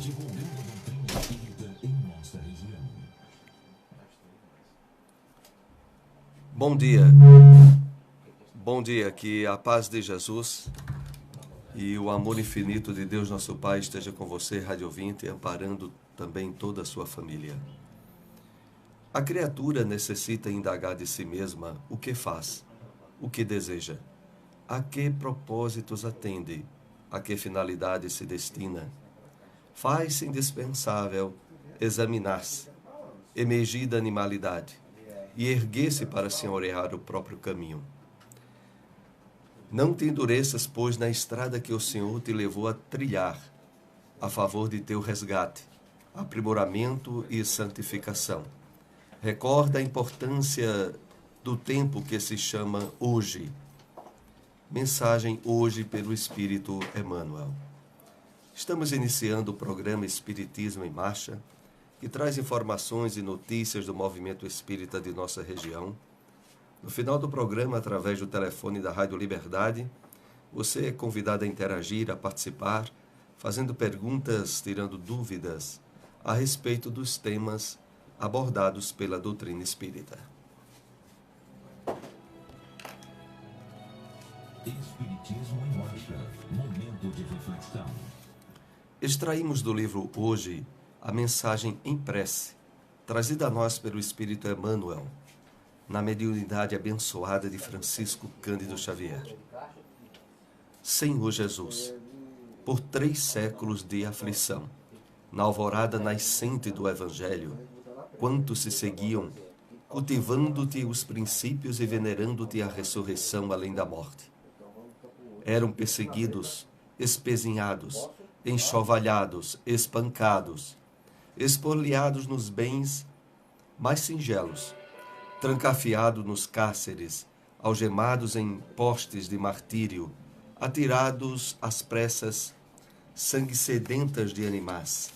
divulgando a doutrina espírita em nossa região. Bom dia. Bom dia, que a paz de Jesus e o amor infinito de Deus nosso Pai esteja com você, rádio ouvinte, amparando também toda a sua família. A criatura necessita indagar de si mesma o que faz, o que deseja, a que propósitos atende, a que finalidade se destina. Faz-se indispensável examinar-se, emergir da animalidade e erguer-se para senhorear o próprio caminho. Não te endureças, pois, na estrada que o Senhor te levou a trilhar, a favor de teu resgate, aprimoramento e santificação. Recorda a importância do tempo que se chama hoje. Mensagem hoje pelo Espírito Emmanuel. Estamos iniciando o programa Espiritismo em Marcha, que traz informações e notícias do movimento espírita de nossa região. No final do programa, através do telefone da Rádio Liberdade, você é convidado a interagir, a participar, fazendo perguntas, tirando dúvidas a respeito dos temas abordados pela doutrina espírita. Espiritismo em Marcha, momento de reflexão. Extraímos do livro Hoje a mensagem em prece, trazida a nós pelo Espírito Emmanuel, na mediunidade abençoada de Francisco Cândido Xavier. Senhor Jesus, por 3 séculos de aflição, na alvorada nascente do Evangelho, quantos se seguiam, cultivando-te os princípios e venerando-te a ressurreição além da morte. Eram perseguidos, espezinhados, enxovalhados, espancados, espoliados nos bens mais singelos, trancafiados nos cárceres, algemados em postes de martírio, atirados às pressas, sangue sedentas de animais,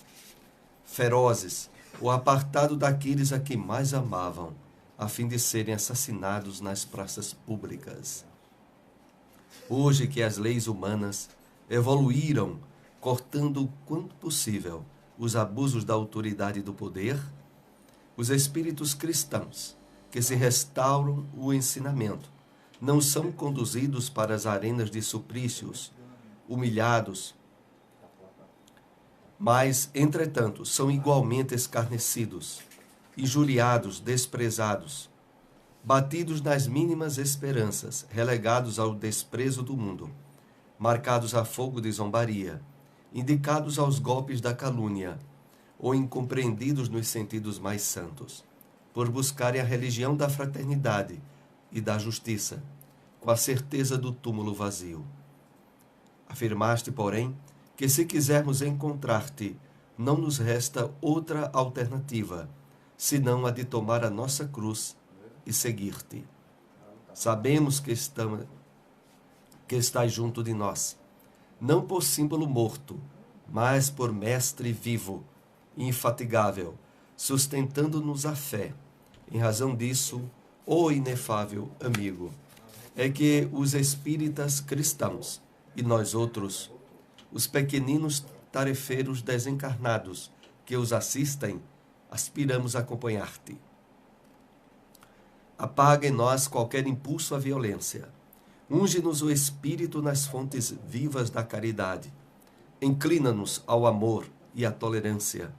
ferozes, ou apartado daqueles a que mais amavam, a fim de serem assassinados nas praças públicas. Hoje que as leis humanas evoluíram, cortando o quanto possível os abusos da autoridade e do poder, os espíritos cristãos, que se restauram o ensinamento, não são conduzidos para as arenas de suplícios, humilhados, mas, entretanto, são igualmente escarnecidos, injuriados, desprezados, batidos nas mínimas esperanças, relegados ao desprezo do mundo, marcados a fogo de zombaria, indicados aos golpes da calúnia, ou incompreendidos nos sentidos mais santos, por buscarem a religião da fraternidade e da justiça, com a certeza do túmulo vazio. Afirmaste, porém, que se quisermos encontrar-te, não nos resta outra alternativa, senão a de tomar a nossa cruz e seguir-te. Sabemos que estás junto de nós, não por símbolo morto, mas por mestre vivo, infatigável, sustentando-nos a fé. Em razão disso, ó inefável amigo, é que os espíritas cristãos e nós outros, os pequeninos tarefeiros desencarnados que os assistem, aspiramos a acompanhar-te. Apaga em nós qualquer impulso à violência. Unge-nos o espírito nas fontes vivas da caridade. Inclina-nos ao amor e à tolerância.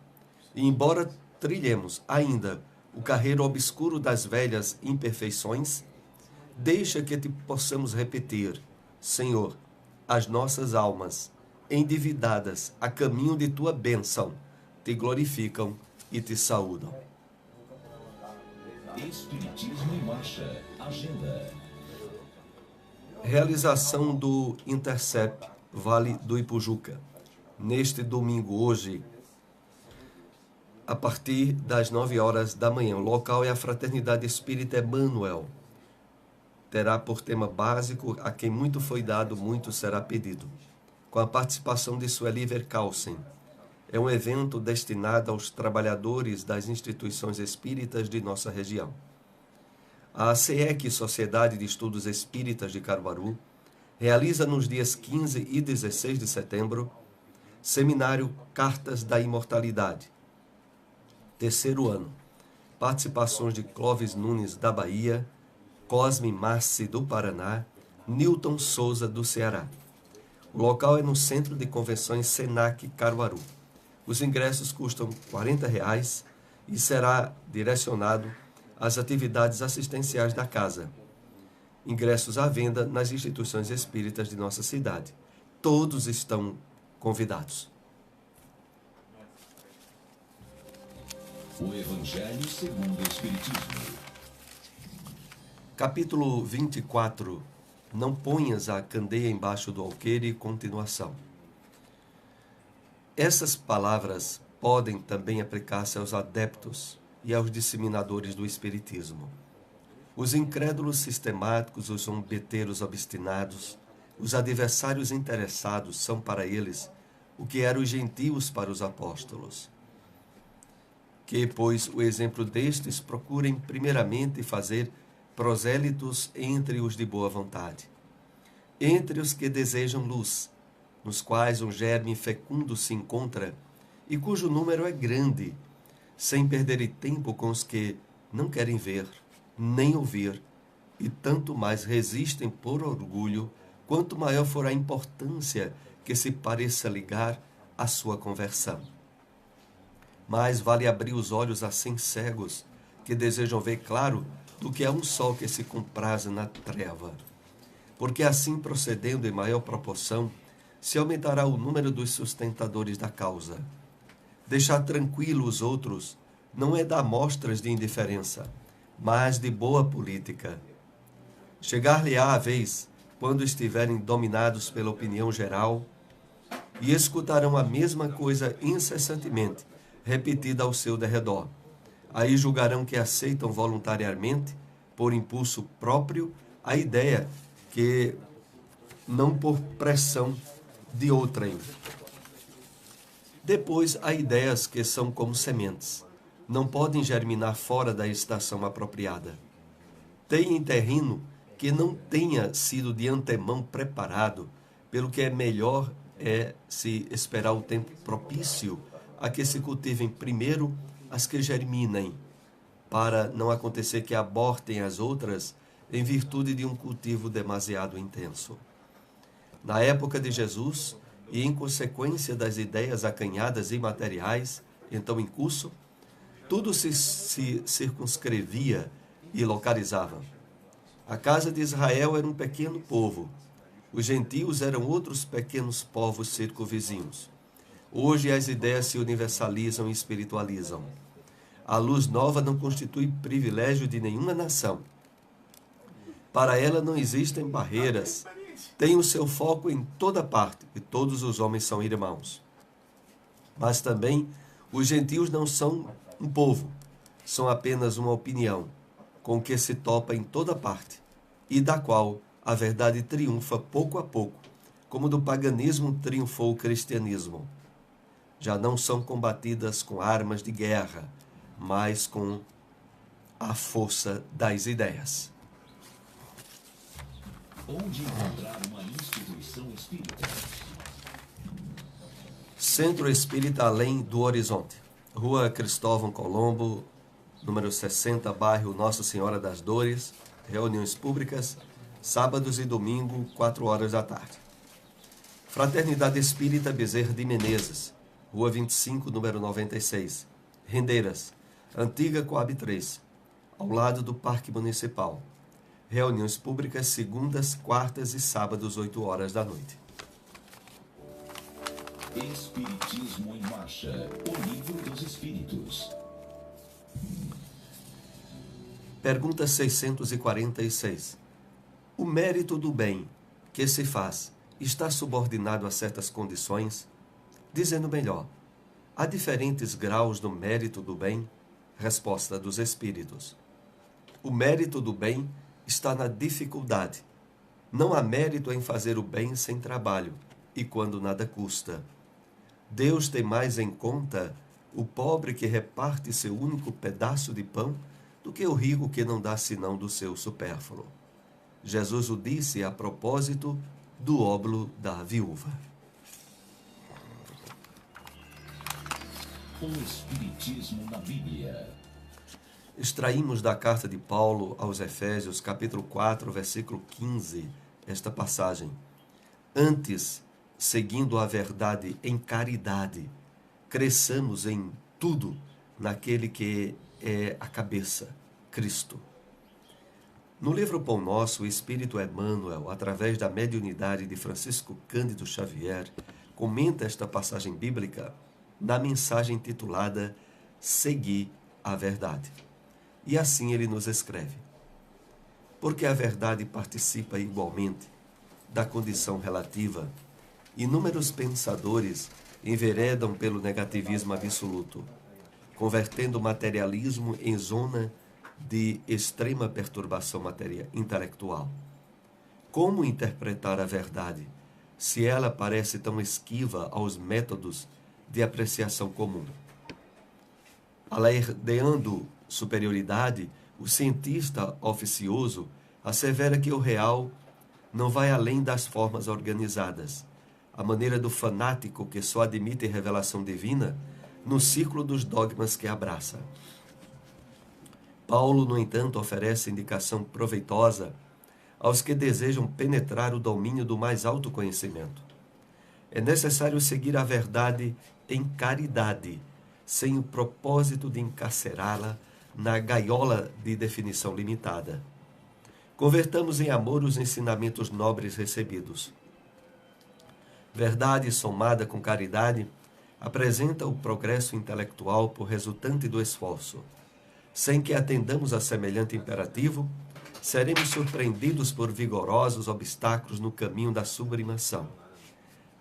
E embora trilhemos ainda o carreiro obscuro das velhas imperfeições, deixa que te possamos repetir, Senhor, as nossas almas, endividadas a caminho de tua bênção, te glorificam e te saúdam. Espiritismo em Marcha, agenda. Realização do Intercept Vale do Ipujuca. Neste domingo, hoje, a partir das 9 horas da manhã. O local é a Fraternidade Espírita Emmanuel. Terá por tema básico: a quem muito foi dado, muito será pedido, com a participação de Sueli Verkausen. É um evento destinado aos trabalhadores das instituições espíritas de nossa região. A SEEC, Sociedade de Estudos Espíritas de Caruaru, realiza nos dias 15 e 16 de setembro Seminário Cartas da Imortalidade. Terceiro ano. Participações de Clóvis Nunes, da Bahia, Cosme Massi, do Paraná, Newton Souza, do Ceará. O local é no Centro de Convenções Senac, Caruaru. Os ingressos custam R$ 40 e será direcionado às atividades assistenciais da casa. Ingressos à venda nas instituições espíritas de nossa cidade. Todos estão convidados. O Evangelho segundo o Espiritismo. Capítulo 24. Não ponhas a candeia embaixo do alqueire, continuação. Essas palavras podem também aplicar-se aos adeptos e aos disseminadores do Espiritismo. Os incrédulos sistemáticos, os zombeteiros obstinados, os adversários interessados são para eles o que eram os gentios para os apóstolos. Que, pois, o exemplo destes procurem primeiramente fazer prosélitos entre os de boa vontade, entre os que desejam luz, nos quais um germe fecundo se encontra e cujo número é grande, sem perderem tempo com os que não querem ver, nem ouvir, e tanto mais resistem por orgulho, quanto maior for a importância que se pareça ligar à sua conversão. Mais vale abrir os olhos a 100 cegos que desejam ver claro do que a um sol que se compraza na treva. Porque assim, procedendo em maior proporção, se aumentará o número dos sustentadores da causa. Deixar tranquilo os outros não é dar mostras de indiferença, mas de boa política. Chegar-lhe-á a vez, quando estiverem dominados pela opinião geral, e escutarão a mesma coisa incessantemente, repetida ao seu derredor. Aí julgarão que aceitam voluntariamente, por impulso próprio, a ideia que não por pressão de outrem. Depois, há ideias que são como sementes. Não podem germinar fora da estação apropriada. Tem em terreno que não tenha sido de antemão preparado, pelo que é melhor se esperar o tempo propício a que se cultivem primeiro as que germinem, para não acontecer que abortem as outras em virtude de um cultivo demasiado intenso. Na época de Jesus, e em consequência das ideias acanhadas e materiais, então em curso, tudo se circunscrevia e localizava. A casa de Israel era um pequeno povo. Os gentios eram outros pequenos povos circunvizinhos. Hoje as ideias se universalizam e espiritualizam. A luz nova não constitui privilégio de nenhuma nação. Para ela não existem barreiras. Tem o seu foco em toda parte, e todos os homens são irmãos. Mas também os gentios não são um povo, são apenas uma opinião, com que se topa em toda parte, e da qual a verdade triunfa pouco a pouco, como do paganismo triunfou o cristianismo. Já não são combatidas com armas de guerra, mas com a força das ideias. Onde encontrar uma instituição espírita? Centro Espírita Além do Horizonte. Rua Cristóvão Colombo, número 60, bairro Nossa Senhora das Dores. Reuniões públicas, sábados e domingo, 4 horas da tarde. Fraternidade Espírita Bezerra de Menezes. Rua 25, número 96. Rendeiras, Antiga Coab 3, ao lado do Parque Municipal. Reuniões públicas segundas, quartas e sábados, 8 horas da noite. Espiritismo em Marcha, o livro dos Espíritos. Pergunta 646. O mérito do bem que se faz está subordinado a certas condições? Dizendo melhor, há diferentes graus do mérito do bem? Resposta dos Espíritos. O mérito do bem está na dificuldade. Não há mérito em fazer o bem sem trabalho e quando nada custa. Deus tem mais em conta o pobre que reparte seu único pedaço de pão do que o rico que não dá senão do seu supérfluo. Jesus o disse a propósito do óbolo da viúva. O Espiritismo na Bíblia. Extraímos da carta de Paulo aos Efésios, capítulo 4, versículo 15, esta passagem. Antes, seguindo a verdade em caridade, cresçamos em tudo naquele que é a cabeça, Cristo. No livro Pão Nosso, o Espírito Emmanuel, através da mediunidade de Francisco Cândido Xavier, comenta esta passagem bíblica na mensagem intitulada Seguir a Verdade. E assim ele nos escreve: porque a verdade participa igualmente da condição relativa, inúmeros pensadores enveredam pelo negativismo absoluto, convertendo o materialismo em zona de extrema perturbação intelectual. Como interpretar a verdade, se ela parece tão esquiva aos métodos de apreciação comum? Alardeando superioridade, o cientista oficioso assevera que o real não vai além das formas organizadas, a maneira do fanático que só admite revelação divina no círculo dos dogmas que abraça. Paulo, no entanto, oferece indicação proveitosa aos que desejam penetrar o domínio do mais alto conhecimento. É necessário seguir a verdade em caridade, sem o propósito de encarcerá-la na gaiola de definição limitada. Convertamos em amor os ensinamentos nobres recebidos. Verdade somada com caridade apresenta o progresso intelectual por resultante do esforço. Sem que atendamos a semelhante imperativo, seremos surpreendidos por vigorosos obstáculos no caminho da sublimação.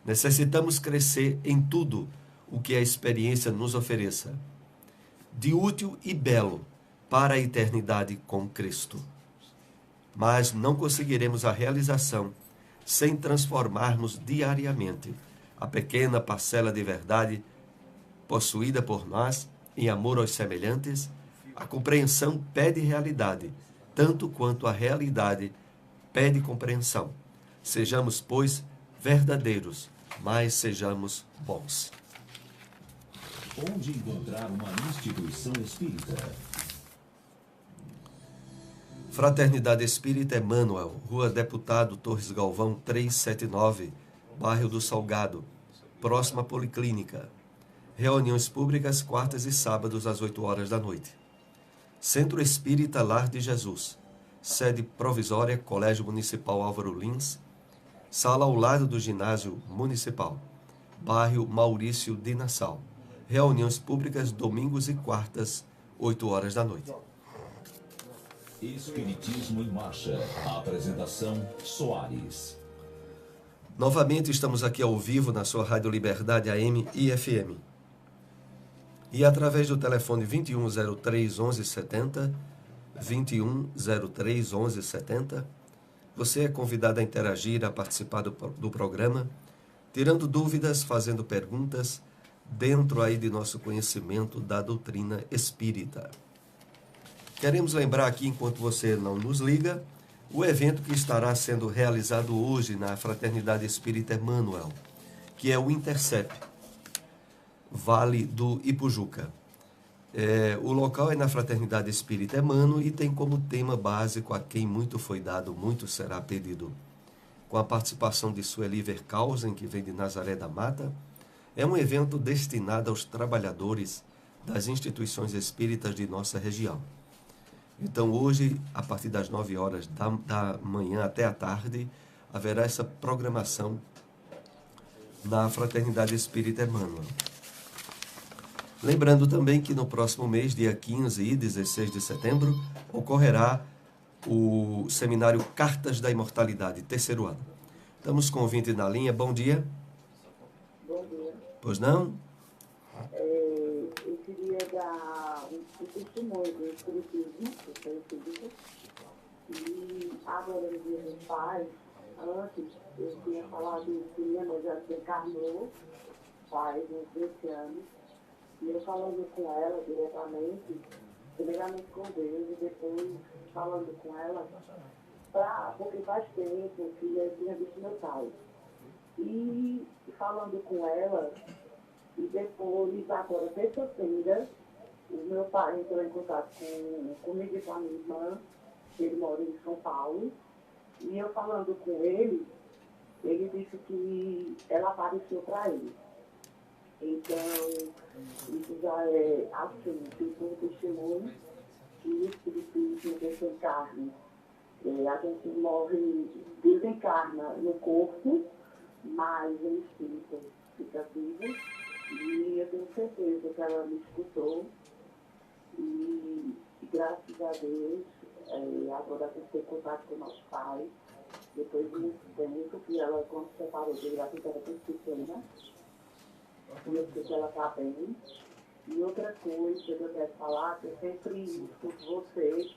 Necessitamos crescer em tudo o que a experiência nos ofereça, de útil e belo para a eternidade com Cristo. Mas não conseguiremos a realização sem transformarmos diariamente a pequena parcela de verdade possuída por nós em amor aos semelhantes. A compreensão pede realidade, tanto quanto a realidade pede compreensão. Sejamos, pois, verdadeiros, mas sejamos bons. Onde encontrar uma instituição espírita? Fraternidade Espírita Emmanuel, Rua Deputado Torres Galvão 379, Bairro do Salgado, próxima à Policlínica. Reuniões públicas quartas e sábados às 8 horas da noite. Centro Espírita Lar de Jesus, sede provisória Colégio Municipal Álvaro Lins, sala ao lado do Ginásio Municipal, bairro Maurício de Nassau. Reuniões públicas domingos e quartas, 8 horas da noite. Espiritismo em Marcha. A apresentação Soares. Novamente estamos aqui ao vivo na sua Rádio Liberdade AM e FM. E através do telefone 2103 1170, 2103 1170, você é convidado a interagir, a participar do programa, tirando dúvidas, fazendo perguntas, dentro aí de nosso conhecimento da doutrina espírita. Queremos lembrar aqui, enquanto você não nos liga, o evento que estará sendo realizado hoje na Fraternidade Espírita Emmanuel, que é o Intercep, Vale do Ipujuca. O local é na Fraternidade Espírita Emmanuel e tem como tema básico: a quem muito foi dado, muito será pedido. Com a participação de Sueli Vercausen, que vem de Nazaré da Mata. É um evento destinado aos trabalhadores das instituições espíritas de nossa região. Então, hoje, a partir das 9 horas da manhã até a tarde, haverá essa programação na Fraternidade Espírita Emmanuel. Lembrando também que no próximo mês, dia 15 e 16 de setembro, ocorrerá o seminário Cartas da Imortalidade, terceiro ano. Estamos com o ouvinte na linha. Bom dia. Bom dia. Pois não? Eu queria dar um testemunho do Espiritismo, que eu sou espírita, e agora no dia dos pais, antes eu tinha falado que minha mãe já desencarnou, faz uns 20 anos, e eu falando com ela diretamente, primeiramente com Deus, e depois falando com ela, porque faz tempo que eu tinha visto meu pai. E falando com ela, E depois, agora, terça-feira, o meu pai entrou em contato comigo e com a minha irmã, ele mora em São Paulo, e eu falando com ele disse que ela apareceu para ele. Então, isso já é assim, tipo um testemunho que o espiritismo desencarne. A gente morre, desencarna no corpo, mas o espírito fica vivo. E eu tenho certeza que ela me escutou. E graças a Deus, agora eu tenho contato com nosso pai. Depois de muito tempo que ela, quando se separou dele, ela ficava muito pequena. E eu sei que ela está bem. E outra coisa que eu quero falar, que eu sempre escuto você,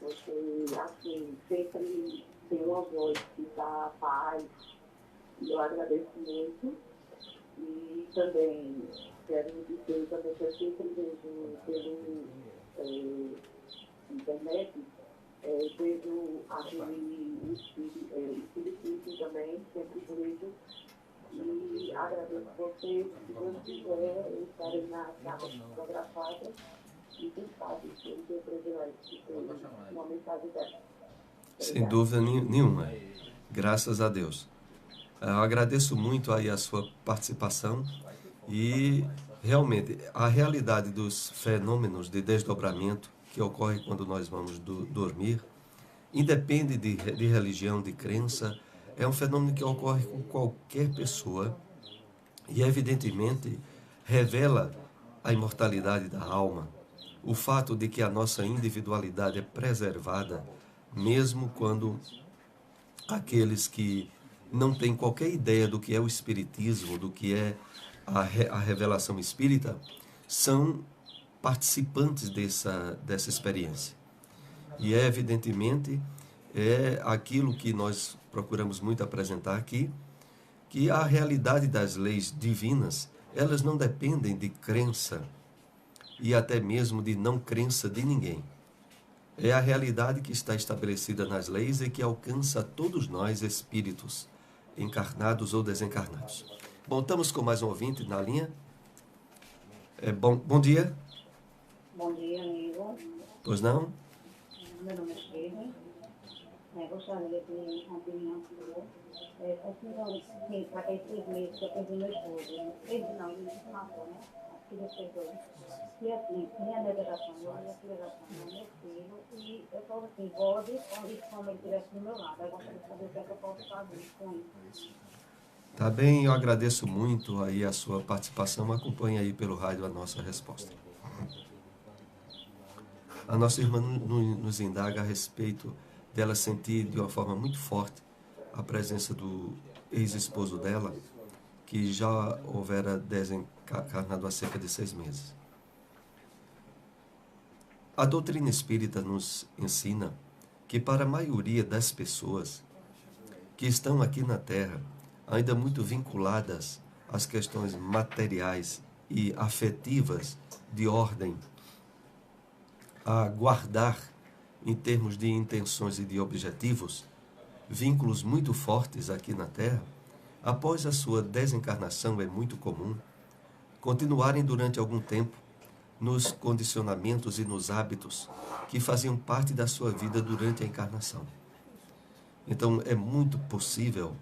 assim, sempre tem uma voz que dá paz. E eu agradeço muito. E também quero dizer também que eu sempre vejo pelo internet, vejo o espiritismo também, sempre vejo. E agradeço você, se Deus quiser, eu estarei na casa fotografada e quem sabe se eu tenho privilégio de ter uma mensagem dessa. Sem dúvida nenhuma. Graças a Deus. Eu agradeço muito aí a sua participação e realmente a realidade dos fenômenos de desdobramento que ocorre quando nós vamos dormir, independe de religião, de crença, é um fenômeno que ocorre com qualquer pessoa e evidentemente revela a imortalidade da alma, o fato de que a nossa individualidade é preservada, mesmo quando aqueles que não têm qualquer ideia do que é o espiritismo, do que é a revelação espírita, são participantes dessa experiência. E evidentemente, aquilo que nós procuramos muito apresentar aqui, que a realidade das leis divinas, elas não dependem de crença e até mesmo de não crença de ninguém. É a realidade que está estabelecida nas leis e que alcança a todos nós, espíritos, encarnados ou desencarnados. Bom, estamos com mais um ouvinte na linha. Bom dia. Bom dia, amigo. Pois não? Meu nome é Sheila. Gostaria de uma opinião sua. Sim, para aqueles 3 meses que eu perdi meu esposo. Ele se matou, né? A filha chegou. E assim, minha revelação, minha revelação é meu filho. E eu falo assim, pode, como ele estivesse do meu lado. Eu gostaria de saber o que é que eu posso fazer com isso. Tá bem, eu agradeço muito aí a sua participação. Acompanhe aí pelo rádio a nossa resposta. A nossa irmã nos indaga a respeito dela sentir de uma forma muito forte a presença do ex-esposo dela, que já houvera desencarnado há cerca de 6 meses. A doutrina espírita nos ensina que para a maioria das pessoas que estão aqui na Terra, ainda muito vinculadas às questões materiais e afetivas de ordem a guardar, em termos de intenções e de objetivos, vínculos muito fortes aqui na Terra, após a sua desencarnação é muito comum continuarem durante algum tempo nos condicionamentos e nos hábitos que faziam parte da sua vida durante a encarnação. Então, é muito possível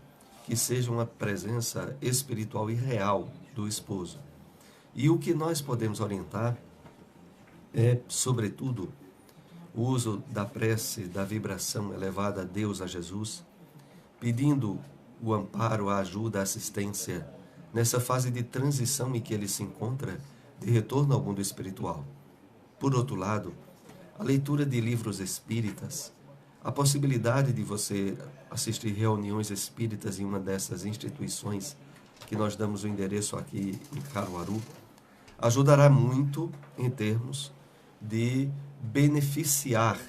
que seja uma presença espiritual e real do esposo. E o que nós podemos orientar é, sobretudo, o uso da prece, da vibração elevada a Deus, a Jesus, pedindo o amparo, a ajuda, a assistência nessa fase de transição em que ele se encontra de retorno ao mundo espiritual. Por outro lado, a leitura de livros espíritas, a possibilidade de você assistir reuniões espíritas em uma dessas instituições que nós damos o endereço aqui em Caruaru, ajudará muito em termos de beneficiar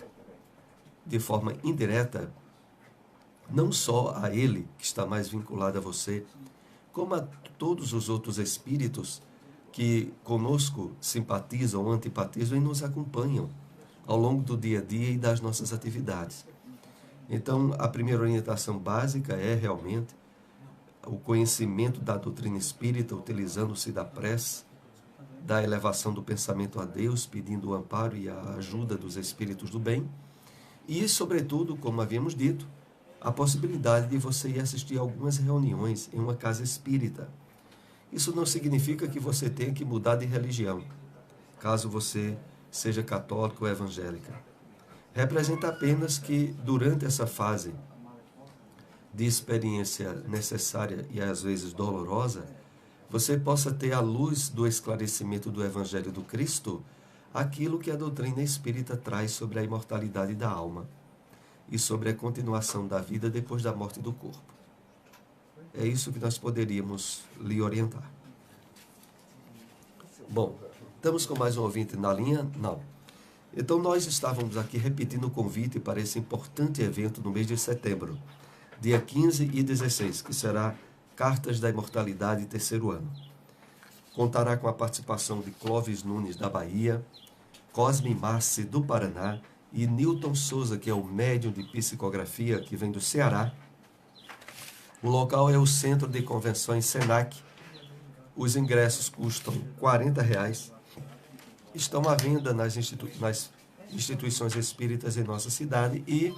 de forma indireta não só a ele, que está mais vinculado a você, como a todos os outros espíritos que conosco simpatizam ou antipatizam e nos acompanham ao longo do dia a dia e das nossas atividades. Então, a primeira orientação básica é realmente o conhecimento da doutrina espírita, utilizando-se da prece, da elevação do pensamento a Deus, pedindo o amparo e a ajuda dos espíritos do bem, e, sobretudo, como havíamos dito, a possibilidade de você ir assistir algumas reuniões em uma casa espírita. Isso não significa que você tenha que mudar de religião, caso você seja católico ou evangélica. Representa apenas que, durante essa fase de experiência necessária e às vezes dolorosa, você possa ter à luz do esclarecimento do Evangelho do Cristo aquilo que a doutrina espírita traz sobre a imortalidade da alma e sobre a continuação da vida depois da morte do corpo. É isso que nós poderíamos lhe orientar. Bom, estamos com mais um ouvinte na linha? Não. Então nós estávamos aqui repetindo o convite para esse importante evento no mês de setembro, dia 15 e 16, que será Cartas da Imortalidade, terceiro ano. Contará com a participação de Clóvis Nunes, da Bahia, Cosme Marci, do Paraná, e Newton Souza, que é o médium de psicografia, que vem do Ceará. O local é o Centro de Convenções Senac. Os ingressos custam R$40. Estão à venda nas instituições espíritas em nossa cidade e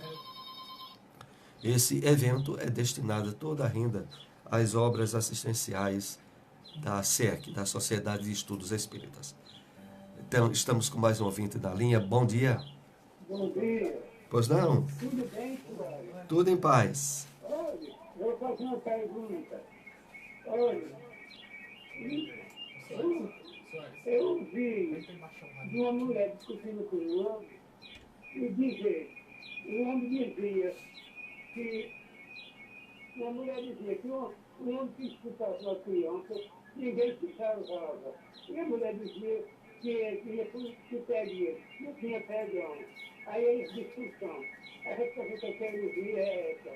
esse evento é destinado toda a renda às obras assistenciais da SEC, da Sociedade de Estudos Espíritas. Então, estamos com mais um ouvinte na linha. Bom dia. Bom dia. Pois não? Tudo bem, Cláudio? Tudo em paz. Olha, eu vou fazer uma pergunta. Olha, eu vi uma mulher discutindo com o homem e dizer, o homem dizia que uma mulher dizia que o homem que escutasse uma criança, ninguém se salvava. E a mulher dizia que ia que pedia, não tinha perdão. Aí eles discussão. A resposta que eu quero ouvir é essa.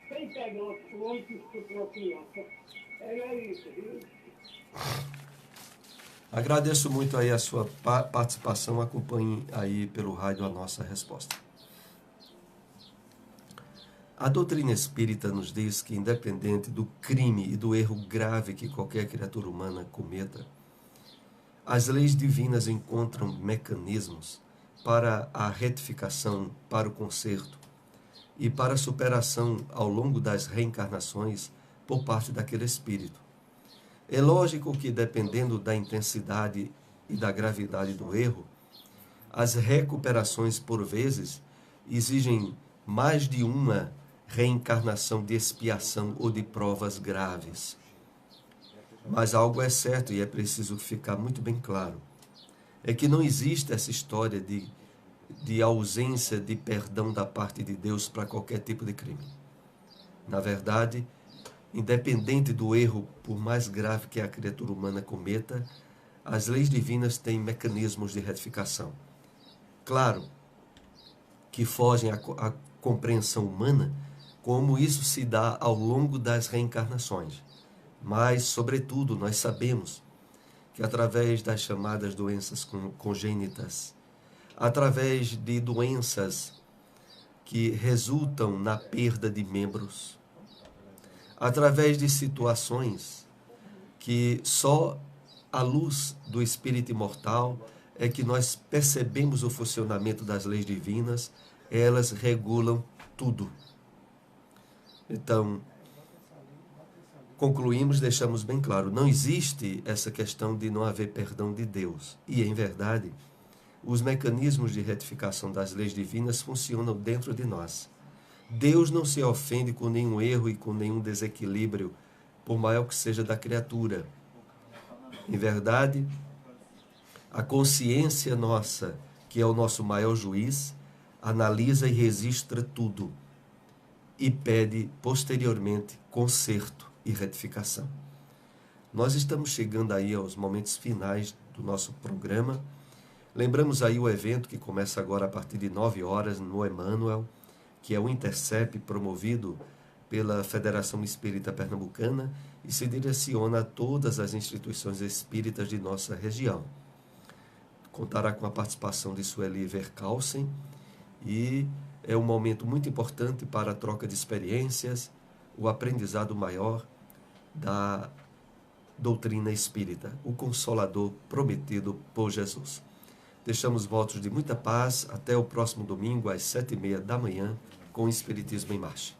Sem perdão, o homem que escutou uma criança. Era isso, viu? Agradeço muito aí a sua participação. Acompanhe aí pelo rádio a nossa resposta. A doutrina espírita nos diz que, independente do crime e do erro grave que qualquer criatura humana cometa, as leis divinas encontram mecanismos para a retificação, para o conserto e para a superação ao longo das reencarnações por parte daquele espírito. É lógico que, dependendo da intensidade e da gravidade do erro, as recuperações, por vezes, exigem mais de uma reencarnação de expiação ou de provas graves. Mas algo é certo e é preciso ficar muito bem claro. É que não existe essa história de ausência de perdão da parte de Deus para qualquer tipo de crime. Na verdade, independente do erro, por mais grave que a criatura humana cometa, as leis divinas têm mecanismos de retificação. Claro que fogem à compreensão humana como isso se dá ao longo das reencarnações. Mas, sobretudo, nós sabemos que através das chamadas doenças congênitas, através de doenças que resultam na perda de membros, através de situações que só à luz do espírito imortal é que nós percebemos o funcionamento das leis divinas, elas regulam tudo. Então, concluímos, deixamos bem claro, não existe essa questão de não haver perdão de Deus. E, em verdade, os mecanismos de retificação das leis divinas funcionam dentro de nós. Deus não se ofende com nenhum erro e com nenhum desequilíbrio, por maior que seja da criatura. Em verdade, a consciência nossa, que é o nosso maior juiz, analisa e registra tudo e pede, posteriormente, conserto e retificação. Nós estamos chegando aí aos momentos finais do nosso programa. Lembramos aí o evento que começa agora a partir de 9 horas no Emmanuel, que é o Intercep promovido pela Federação Espírita Pernambucana e se direciona a todas as instituições espíritas de nossa região. Contará com a participação de Sueli Vercalcen e é um momento muito importante para a troca de experiências, o aprendizado maior da doutrina espírita, o Consolador prometido por Jesus. Deixamos votos de muita paz. Até o próximo domingo, às 7h30 da manhã, com o Espiritismo em Marcha.